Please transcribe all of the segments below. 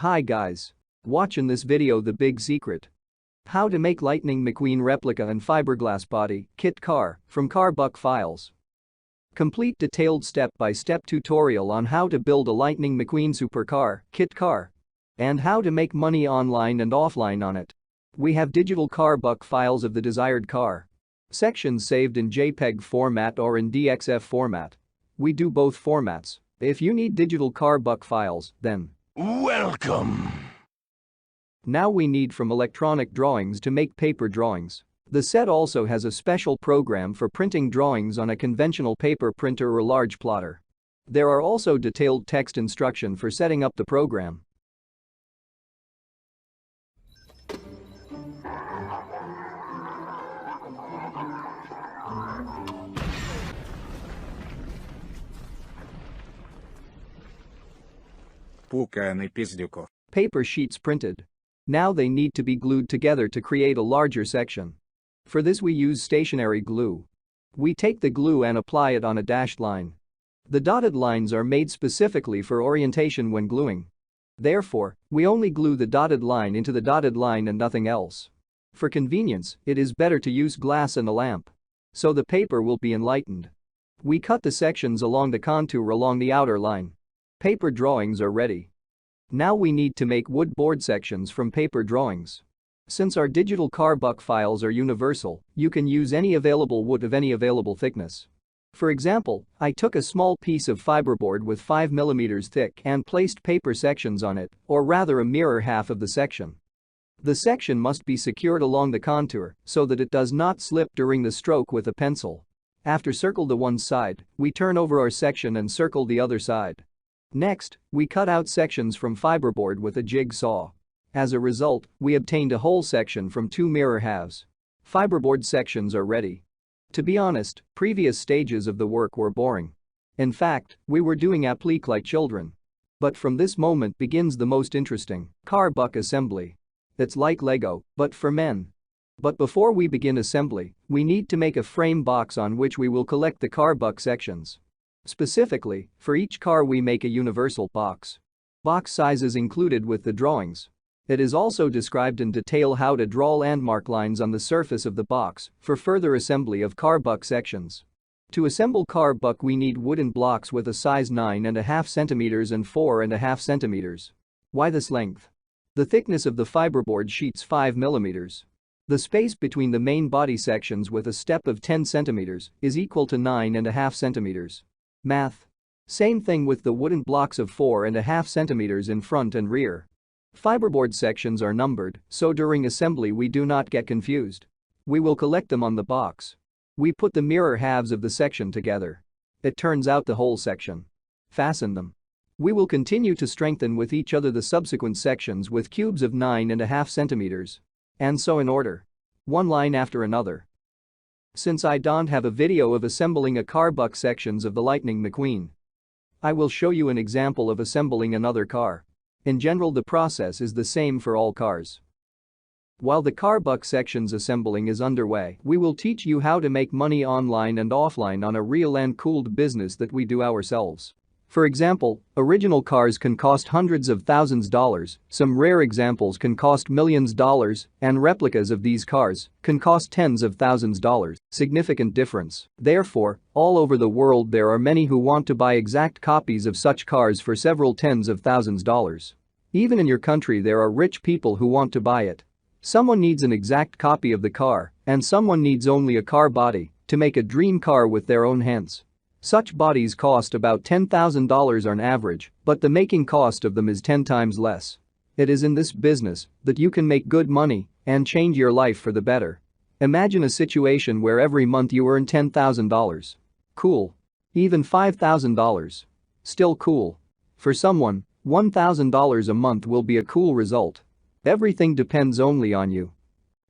Hi guys. Watch in this video the big secret. How to make Lightning McQueen replica and fiberglass body kit car from car files. Complete detailed step-by-step tutorial on how to build a Lightning McQueen supercar kit car and how to make money online and offline on it. We have digital car files of the desired car. Sections saved in JPEG format or in DXF format. We do both formats. If you need digital car files, then welcome. Now we need from electronic drawings to make paper drawings. The set also has a special program for printing drawings on a conventional paper printer or large plotter. There are also detailed text instruction for setting up the program. Paper sheets printed. Now they need to be glued together to create a larger section. For this we use stationary glue. We take the glue and apply it on a dashed line. The dotted lines are made specifically for orientation when gluing. Therefore, we only glue the dotted line into the dotted line and nothing else. For convenience, it is better to use glass and a lamp. So the paper will be enlightened. We cut the sections along the contour along the outer line. Paper drawings are ready. Now we need to make wood board sections from paper drawings. Since our digital car files are universal, you can use any available wood of any available thickness. For example, I took a small piece of fiberboard with 5 mm thick and placed paper sections on it, or rather a mirror half of the section. The section must be secured along the contour so that it does not slip during the stroke with a pencil. After circle the one side, we turn over our section and circle the other side. Next, we cut out sections from fiberboard with a jigsaw. As a result, we obtained a whole section from 2 mirror halves. Fiberboard sections are ready. To be honest, previous stages of the work were boring. In fact, we were doing applique like children. But from this moment begins the most interesting car assembly. It's like Lego, but for men. But before we begin assembly, we need to make a frame box on which we will collect the car sections. Specifically, for each car we make a universal box. Box size is included with the drawings. It is also described in detail how to draw landmark lines on the surface of the box for further assembly of car sections. To assemble car we need wooden blocks with a size 9.5 cm and 4.5 cm. Why this length? The thickness of the fiberboard sheets 5 mm. The space between the main body sections with a step of 10 cm is equal to 9.5 cm. Math. Same thing with the wooden blocks of 4.5 cm in front and rear. Fiberboard sections are numbered, so during assembly we do not get confused. We will collect them on the box. We put the mirror halves of the section together. It turns out the whole section. Fasten them. We will continue to strengthen with each other the subsequent sections with cubes of 9.5 cm. And so in order. One line after another. Since I don't have a video of assembling a car sections of the Lightning McQueen, I will show you an example of assembling another car. In general, the process is the same for all cars. While the car sections assembling is underway, we will teach you how to make money online and offline on a real and cooled business that we do ourselves. For example, original cars can cost hundreds of thousands of dollars, some rare examples can cost millions of dollars, and replicas of these cars can cost tens of thousands of dollars. Significant difference. Therefore, all over the world there are many who want to buy exact copies of such cars for several tens of thousands of dollars. Even in your country there are rich people who want to buy it. Someone needs an exact copy of the car, and someone needs only a car body to make a dream car with their own hands. Such bodies cost about $10,000 on average, but the making cost of them is 10 times less. It is in this business that you can make good money and change your life for the better. Imagine a situation where every month you earn $10,000. Cool. Even $5,000. Still cool. For someone, $1,000 a month will be a cool result. Everything depends only on you.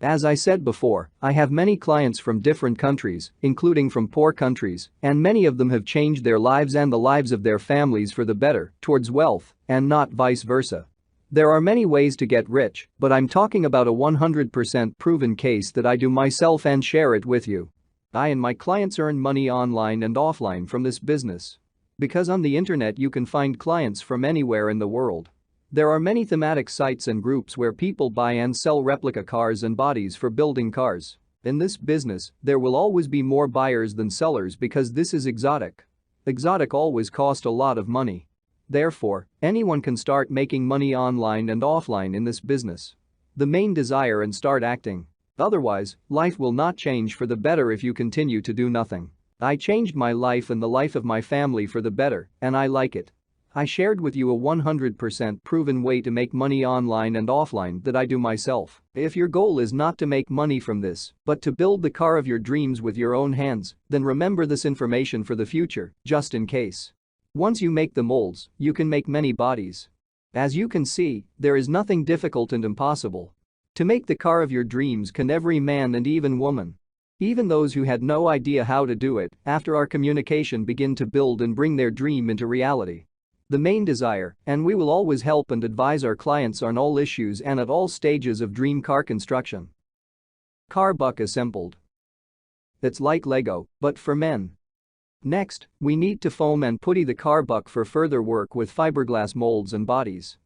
As I said before, I have many clients from different countries, including from poor countries, and many of them have changed their lives and the lives of their families for the better, towards wealth, and not vice versa. There are many ways to get rich, but I'm talking about a 100% proven case that I do myself and share it with you. I and my clients earn money online and offline from this business. Because on the internet you can find clients from anywhere in the world. There are many thematic sites and groups where people buy and sell replica cars and bodies for building cars. In this business, there will always be more buyers than sellers because this is exotic. Exotic always cost a lot of money. Therefore, anyone can start making money online and offline in this business. The main desire and start acting. Otherwise, life will not change for the better if you continue to do nothing. I changed my life and the life of my family for the better, and I like it. I shared with you a 100% proven way to make money online and offline that I do myself. If your goal is not to make money from this, but to build the car of your dreams with your own hands, then remember this information for the future, just in case. Once you make the molds, you can make many bodies. As you can see, there is nothing difficult and impossible. To make the car of your dreams can every man and even woman. Even those who had no idea how to do it, after our communication begin to build and bring their dream into reality. The main desire, and we will always help and advise our clients on all issues and at all stages of dream car construction. Car buck assembled. It's like Lego, but for men. Next, we need to foam and putty the car buck for further work with fiberglass molds and bodies.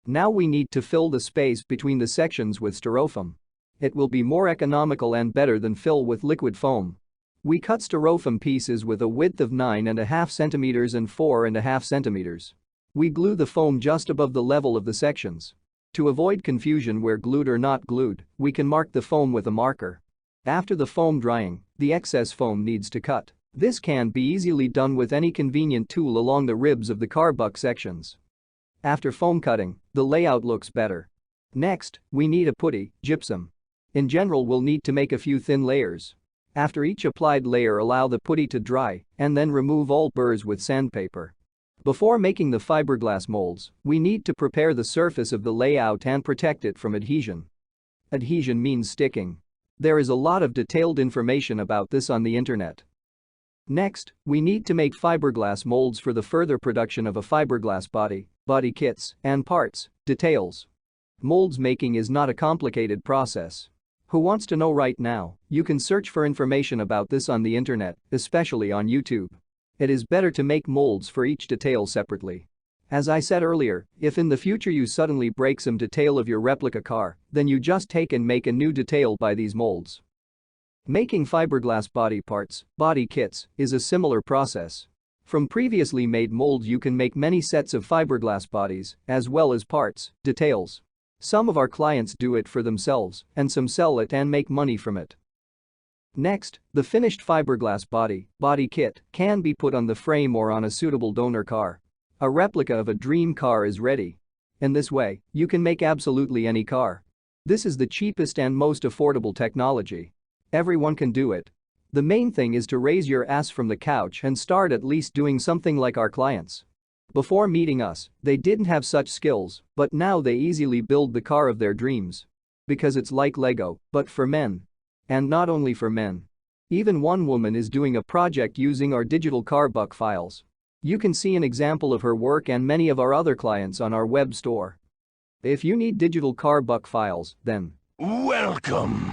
Now we need to fill the space between the sections with styrofoam. It will be more economical and better than fill with liquid foam. We cut styrofoam pieces with a width of 9.5 centimeters and 4.5 centimeters. We glue the foam just above the level of the sections. To avoid confusion where glued or not glued, we can mark the foam with a marker. After the foam drying, the excess foam needs to cut. This can be easily done with any convenient tool along the ribs of the car buck sections. After foam cutting, the layout looks better. Next, we need a putty, gypsum. In general, we'll need to make a few thin layers. After each applied layer, allow the putty to dry and then remove all burrs with sandpaper. Before making the fiberglass molds, we need to prepare the surface of the layout and protect it from adhesion. Adhesion means sticking. There is a lot of detailed information about this on the internet. Next, we need to make fiberglass molds for the further production of a fiberglass body, body kits, and parts, details. Molds making is not a complicated process. Who wants to know right now? You can search for information about this on the internet, especially on YouTube. It is better to make molds for each detail separately. As I said earlier, if in the future you suddenly break some detail of your replica car, then you just take and make a new detail by these molds. Making fiberglass body parts, body kits, is a similar process. From previously made molds you can make many sets of fiberglass bodies, as well as parts, details. Some of our clients do it for themselves, and some sell it and make money from it. Next, the finished fiberglass body kit, can be put on the frame or on a suitable donor car. A replica of a dream car is ready. In this way, you can make absolutely any car. This is the cheapest and most affordable technology. Everyone can do it. The main thing is to raise your ass from the couch and start at least doing something like our clients. Before meeting us, they didn't have such skills, but now they easily build the car of their dreams. Because it's like Lego, but for men. And not only for men. Even one woman is doing a project using our digital car buck files. You can see an example of her work and many of our other clients on our web store. If you need digital car buck files, then welcome.